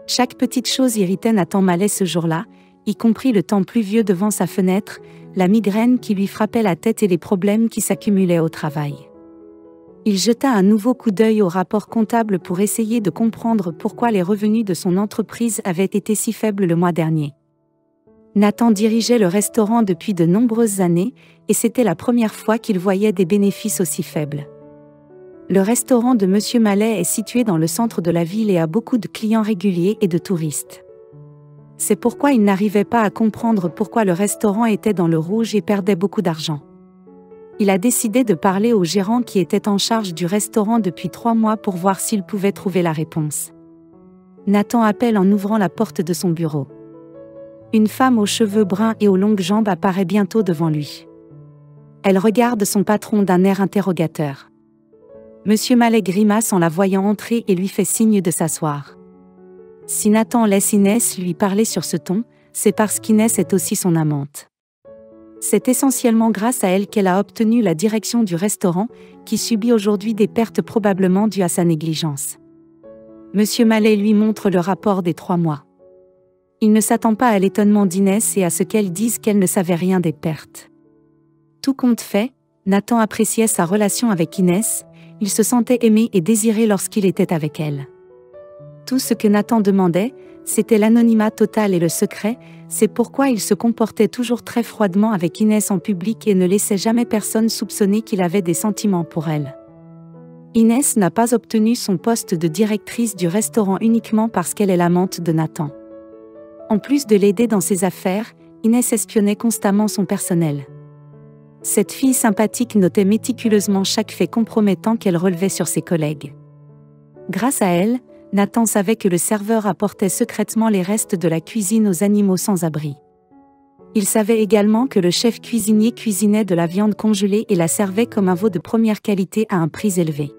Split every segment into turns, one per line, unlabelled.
Chaque petite chose irritait Nathan Mallet ce jour-là, y compris le temps pluvieux devant sa fenêtre, la migraine qui lui frappait la tête et les problèmes qui s'accumulaient au travail. Il jeta un nouveau coup d'œil au rapport comptable pour essayer de comprendre pourquoi les revenus de son entreprise avaient été si faibles le mois dernier. Nathan dirigeait le restaurant depuis de nombreuses années, et c'était la première fois qu'il voyait des bénéfices aussi faibles. Le restaurant de Monsieur Mallet est situé dans le centre de la ville et a beaucoup de clients réguliers et de touristes. C'est pourquoi il n'arrivait pas à comprendre pourquoi le restaurant était dans le rouge et perdait beaucoup d'argent. Il a décidé de parler au gérant qui était en charge du restaurant depuis 3 mois pour voir s'il pouvait trouver la réponse. Nathan appelle en ouvrant la porte de son bureau. Une femme aux cheveux bruns et aux longues jambes apparaît bientôt devant lui. Elle regarde son patron d'un air interrogateur. Monsieur Mallet grimace en la voyant entrer et lui fait signe de s'asseoir. Si Nathan laisse Inès lui parler sur ce ton, c'est parce qu'Inès est aussi son amante. C'est essentiellement grâce à elle qu'elle a obtenu la direction du restaurant, qui subit aujourd'hui des pertes probablement dues à sa négligence. Monsieur Mallet lui montre le rapport des 3 mois. Il ne s'attend pas à l'étonnement d'Inès et à ce qu'elle dise qu'elle ne savait rien des pertes. Tout compte fait, Nathan appréciait sa relation avec Inès, il se sentait aimé et désiré lorsqu'il était avec elle. Tout ce que Nathan demandait, c'était l'anonymat total et le secret, c'est pourquoi il se comportait toujours très froidement avec Inès en public et ne laissait jamais personne soupçonner qu'il avait des sentiments pour elle. Inès n'a pas obtenu son poste de directrice du restaurant uniquement parce qu'elle est l'amante de Nathan. En plus de l'aider dans ses affaires, Inès espionnait constamment son personnel. Cette fille sympathique notait méticuleusement chaque fait compromettant qu'elle relevait sur ses collègues. Grâce à elle, Nathan savait que le serveur apportait secrètement les restes de la cuisine aux animaux sans abri. Il savait également que le chef cuisinier cuisinait de la viande congelée et la servait comme un veau de première qualité à un prix élevé.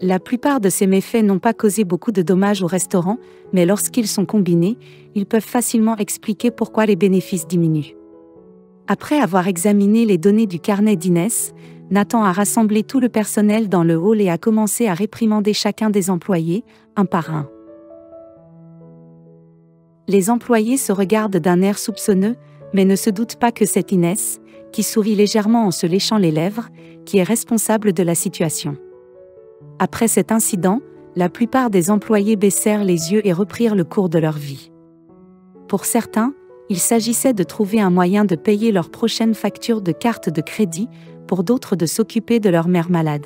La plupart de ces méfaits n'ont pas causé beaucoup de dommages au restaurant, mais lorsqu'ils sont combinés, ils peuvent facilement expliquer pourquoi les bénéfices diminuent. Après avoir examiné les données du carnet d'Inès, Nathan a rassemblé tout le personnel dans le hall et a commencé à réprimander chacun des employés, un par un. Les employés se regardent d'un air soupçonneux, mais ne se doutent pas que c'est Inès, qui sourit légèrement en se léchant les lèvres, qui est responsable de la situation. Après cet incident, la plupart des employés baissèrent les yeux et reprirent le cours de leur vie. Pour certains, il s'agissait de trouver un moyen de payer leur prochaine facture de carte de crédit, pour d'autres de s'occuper de leur mère malade.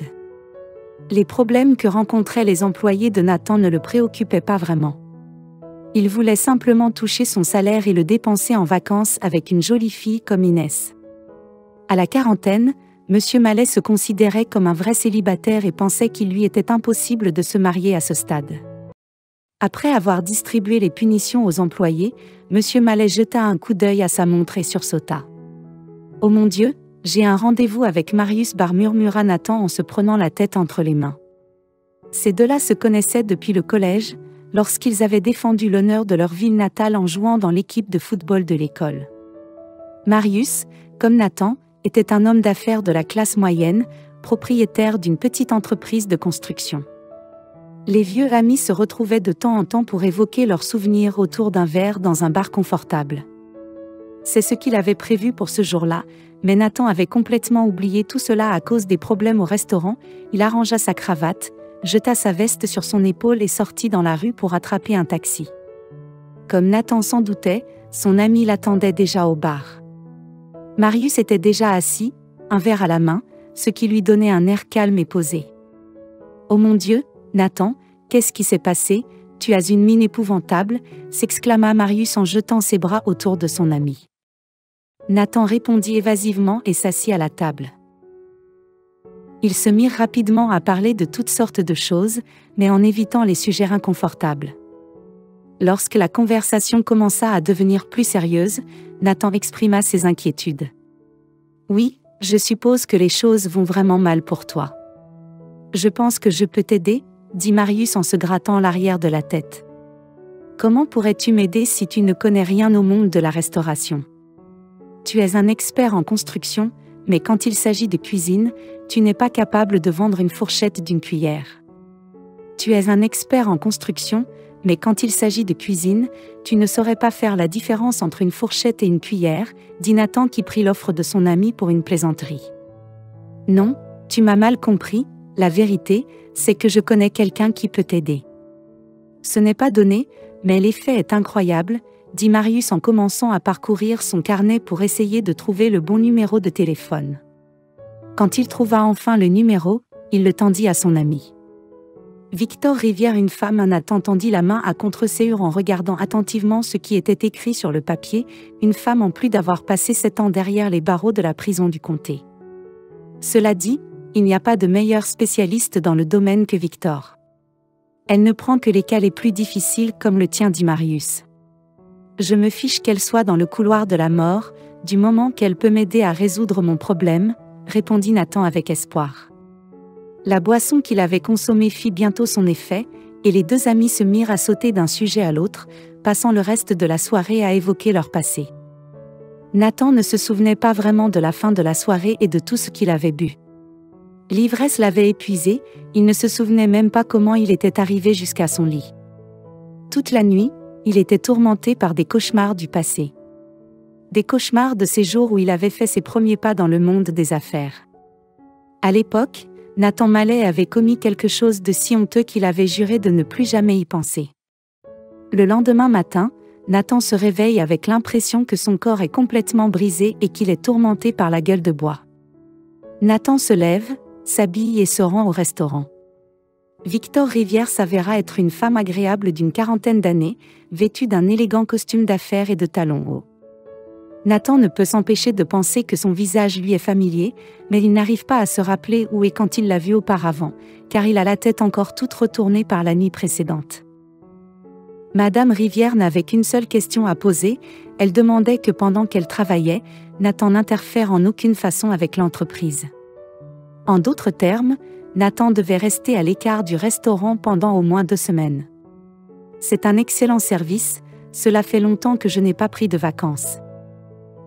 Les problèmes que rencontraient les employés de Nathan ne le préoccupaient pas vraiment. Il voulait simplement toucher son salaire et le dépenser en vacances avec une jolie fille comme Inès. À la quarantaine, Monsieur Mallet se considérait comme un vrai célibataire et pensait qu'il lui était impossible de se marier à ce stade. Après avoir distribué les punitions aux employés, Monsieur Mallet jeta un coup d'œil à sa montre et sursauta. « Oh mon Dieu, j'ai un rendez-vous avec Marius Barre » murmura Nathan en se prenant la tête entre les mains. Ces deux-là se connaissaient depuis le collège, lorsqu'ils avaient défendu l'honneur de leur ville natale en jouant dans l'équipe de football de l'école. Marius, comme Nathan, était un homme d'affaires de la classe moyenne, propriétaire d'une petite entreprise de construction. Les vieux amis se retrouvaient de temps en temps pour évoquer leurs souvenirs autour d'un verre dans un bar confortable. C'est ce qu'il avait prévu pour ce jour-là, mais Nathan avait complètement oublié tout cela à cause des problèmes au restaurant. Il arrangea sa cravate, jeta sa veste sur son épaule et sortit dans la rue pour attraper un taxi. Comme Nathan s'en doutait, son ami l'attendait déjà au bar. Marius était déjà assis, un verre à la main, ce qui lui donnait un air calme et posé. « Oh mon Dieu, Nathan, qu'est-ce qui s'est passé ? Tu as une mine épouvantable » s'exclama Marius en jetant ses bras autour de son ami. Nathan répondit évasivement et s'assit à la table. Ils se mirent rapidement à parler de toutes sortes de choses, mais en évitant les sujets inconfortables. Lorsque la conversation commença à devenir plus sérieuse, Nathan exprima ses inquiétudes. « Oui, je suppose que les choses vont vraiment mal pour toi. Je pense que je peux t'aider, » dit Marius en se grattant l'arrière de la tête. « Comment pourrais-tu m'aider si tu ne connais rien au monde de la restauration ? Tu es un expert en construction, mais quand il s'agit de cuisine, tu n'es pas capable de vendre une fourchette d'une cuillère. Tu es un expert en construction, mais quand il s'agit de cuisine, tu ne saurais pas faire la différence entre une fourchette et une cuillère, dit Nathan qui prit l'offre de son ami pour une plaisanterie. Non, tu m'as mal compris, la vérité, c'est que je connais quelqu'un qui peut t'aider. Ce n'est pas donné, mais l'effet est incroyable, dit Marius en commençant à parcourir son carnet pour essayer de trouver le bon numéro de téléphone. Quand il trouva enfin le numéro, il le tendit à son ami. Victor Rivière, une femme. Nathan tendit la main à contre-Séur en regardant attentivement ce qui était écrit sur le papier, une femme en plus d'avoir passé 7 ans derrière les barreaux de la prison du comté. Cela dit, il n'y a pas de meilleur spécialiste dans le domaine que Victor. Elle ne prend que les cas les plus difficiles comme le tien, dit Marius. Je me fiche qu'elle soit dans le couloir de la mort, du moment qu'elle peut m'aider à résoudre mon problème, répondit Nathan avec espoir. La boisson qu'il avait consommée fit bientôt son effet, et les deux amis se mirent à sauter d'un sujet à l'autre, passant le reste de la soirée à évoquer leur passé. Nathan ne se souvenait pas vraiment de la fin de la soirée et de tout ce qu'il avait bu. L'ivresse l'avait épuisé, il ne se souvenait même pas comment il était arrivé jusqu'à son lit. Toute la nuit, il était tourmenté par des cauchemars du passé. Des cauchemars de ces jours où il avait fait ses premiers pas dans le monde des affaires. À l'époque, Nathan Mallet avait commis quelque chose de si honteux qu'il avait juré de ne plus jamais y penser. Le lendemain matin, Nathan se réveille avec l'impression que son corps est complètement brisé et qu'il est tourmenté par la gueule de bois. Nathan se lève, s'habille et se rend au restaurant. Victor Rivière s'avéra être une femme agréable d'une quarantaine d'années, vêtue d'un élégant costume d'affaires et de talons hauts. Nathan ne peut s'empêcher de penser que son visage lui est familier, mais il n'arrive pas à se rappeler où et quand il l'a vu auparavant, car il a la tête encore toute retournée par la nuit précédente. Madame Rivière n'avait qu'une seule question à poser, elle demandait que pendant qu'elle travaillait, Nathan n'interfère en aucune façon avec l'entreprise. En d'autres termes, Nathan devait rester à l'écart du restaurant pendant au moins 2 semaines. C'est un excellent service, cela fait longtemps que je n'ai pas pris de vacances.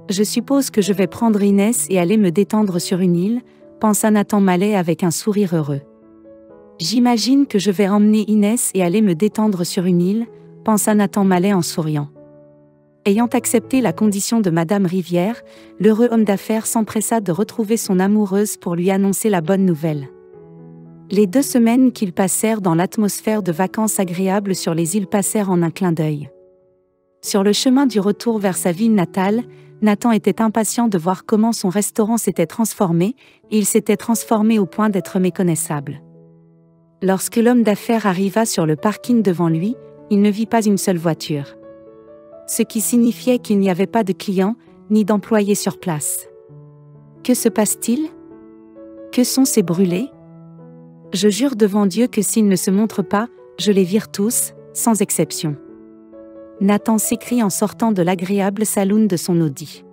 Je suppose que je vais prendre Inès et aller me détendre sur une île, pensa Nathan Mallet avec un sourire heureux. J'imagine que je vais emmener Inès et aller me détendre sur une île, pensa Nathan Mallet en souriant. Ayant accepté la condition de Madame Rivière, l'heureux homme d'affaires s'empressa de retrouver son amoureuse pour lui annoncer la bonne nouvelle. Les 2 semaines qu'ils passèrent dans l'atmosphère de vacances agréables sur les îles passèrent en un clin d'œil. Sur le chemin du retour vers sa ville natale, Nathan était impatient de voir comment son restaurant s'était transformé, et il s'était transformé au point d'être méconnaissable. Lorsque l'homme d'affaires arriva sur le parking devant lui, il ne vit pas une seule voiture. Ce qui signifiait qu'il n'y avait pas de clients, ni d'employés sur place. Que se passe-t-il ? Que sont ces brûlés ? Je jure devant Dieu que s'ils ne se montrent pas, je les vire tous, sans exception. Nathan s'écrie en sortant de l'agréable saloon de son Audi.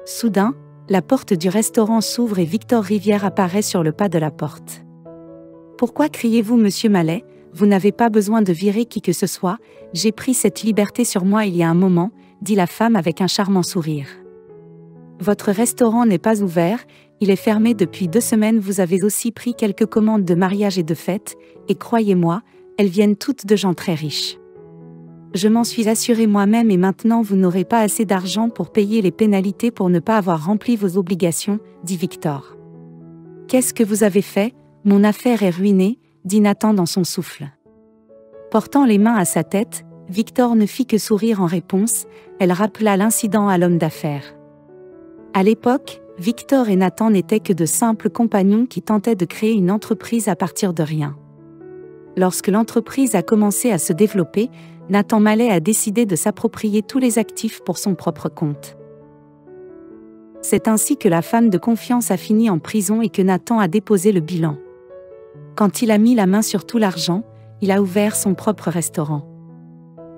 Soudain, la porte du restaurant s'ouvre et Victor Rivière apparaît sur le pas de la porte. « Pourquoi criez-vous, monsieur Mallet ? Vous n'avez pas besoin de virer qui que ce soit, j'ai pris cette liberté sur moi il y a un moment, » dit la femme avec un charmant sourire. « Votre restaurant n'est pas ouvert, il est fermé depuis 2 semaines. Vous avez aussi pris quelques commandes de mariage et de fêtes, et croyez-moi, elles viennent toutes de gens très riches. Je m'en suis assuré moi-même et maintenant vous n'aurez pas assez d'argent pour payer les pénalités pour ne pas avoir rempli vos obligations, dit Victor. Qu'est-ce que vous avez fait ? Mon affaire est ruinée, dit Nathan dans son souffle. Portant les mains à sa tête, Victor ne fit que sourire en réponse, elle rappela l'incident à l'homme d'affaires. À l'époque, Victor et Nathan n'étaient que de simples compagnons qui tentaient de créer une entreprise à partir de rien. Lorsque l'entreprise a commencé à se développer, Nathan Mallet a décidé de s'approprier tous les actifs pour son propre compte. C'est ainsi que la femme de confiance a fini en prison et que Nathan a déposé le bilan. Quand il a mis la main sur tout l'argent, il a ouvert son propre restaurant.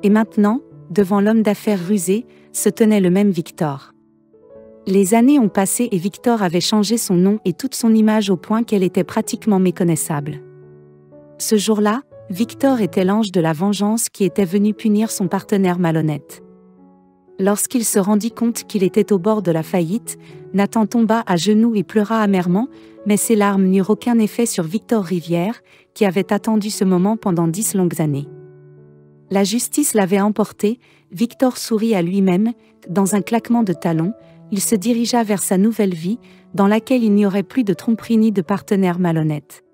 Et maintenant, devant l'homme d'affaires rusé, se tenait le même Victor. Les années ont passé et Victor avait changé son nom et toute son image au point qu'elle était pratiquement méconnaissable. Ce jour-là, Victor était l'ange de la vengeance qui était venu punir son partenaire malhonnête. Lorsqu'il se rendit compte qu'il était au bord de la faillite, Nathan tomba à genoux et pleura amèrement, mais ses larmes n'eurent aucun effet sur Victor Rivière, qui avait attendu ce moment pendant 10 longues années. La justice l'avait emporté, Victor sourit à lui-même, dans un claquement de talons, il se dirigea vers sa nouvelle vie, dans laquelle il n'y aurait plus de tromperie ni de partenaire malhonnête.